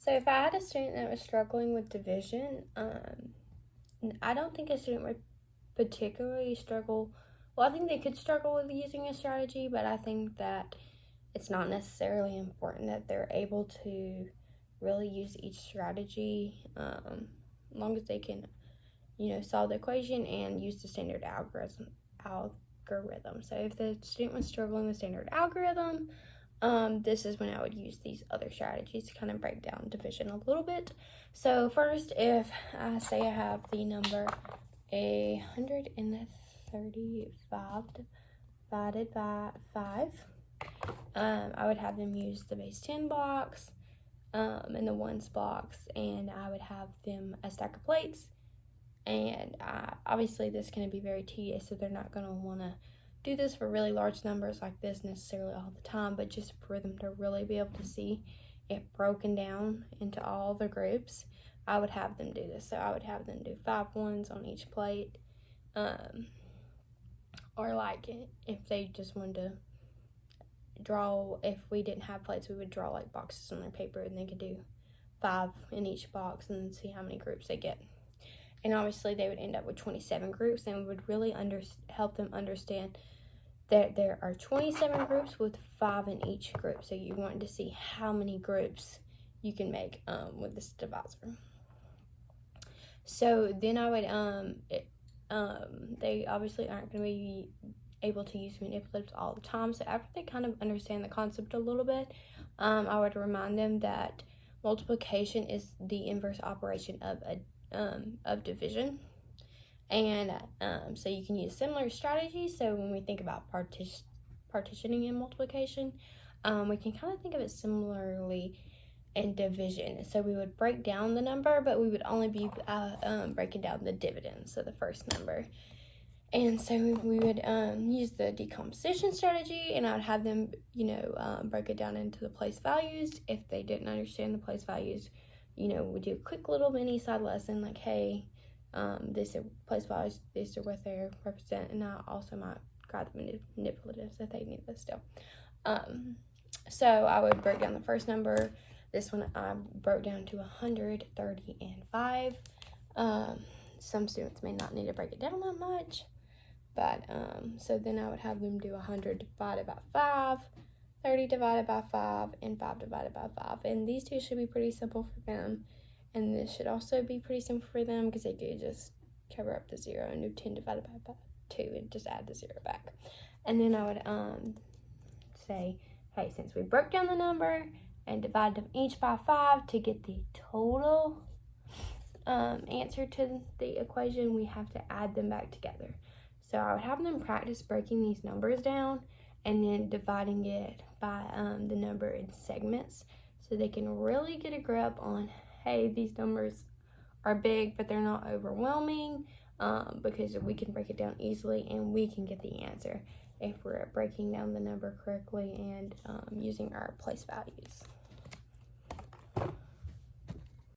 So if I had a student that was struggling with division, I don't think a student would particularly struggle. Well, I think they could struggle with using a strategy, but I think that it's not necessarily important that they're able to really use each strategy, as long as they can, solve the equation and use the standard algorithm. So if the student was struggling with standard algorithm, this is when I would use these other strategies to kind of break down division a little bit. So first, if I say I have the number 135 divided by 5, I would have them use the base 10 box and the ones box, and I would have them a stack of plates. And obviously this is going to be very tedious, so they're not going to want to do this for really large numbers like this necessarily all the time, but just for them to really be able to see it broken down into all the groups, I would have them do this. So I would have them do 5 ones on each plate, or like if they just wanted to draw, if we didn't have plates, we would draw like boxes on their paper, and they could do 5 in each box and then see how many groups they get. And obviously they would end up with 27 groups, and would really help them understand that there are 27 groups with 5 in each group. So you want to see how many groups you can make with this divisor. So then I would, they obviously aren't going to be able to use manipulatives all the time. So after they kind of understand the concept a little bit, I would remind them that multiplication is the inverse operation of division. And so you can use similar strategies. So when we think about partitioning and multiplication, we can kind of think of it similarly in division. So we would break down the number, but we would only be breaking down the dividend, so the first number. And so we would use the decomposition strategy, and I would have them, break it down into the place values. If they didn't understand the place values, we do a quick little mini side lesson like, hey, this are place values, these are what they represent, and I also might grab the manipulatives if they need this still. So I would break down the first number. This one I broke down to 135. Some students may not need to break it down that much, but so then I would have them do 100 divided by 5, 30 divided by 5, and 5 divided by 5. And these two should be pretty simple for them. And this should also be pretty simple for them because they could just cover up the 0 and do 10 divided by 2 and just add the 0 back. And then I would say, hey, since we broke down the number and divided them each by 5 to get the total answer to the equation, we have to add them back together. So I would have them practice breaking these numbers down and then dividing it by the number in segments, so they can really get a grip on, hey, these numbers are big, but they're not overwhelming, because we can break it down easily and we can get the answer if we're breaking down the number correctly and using our place values.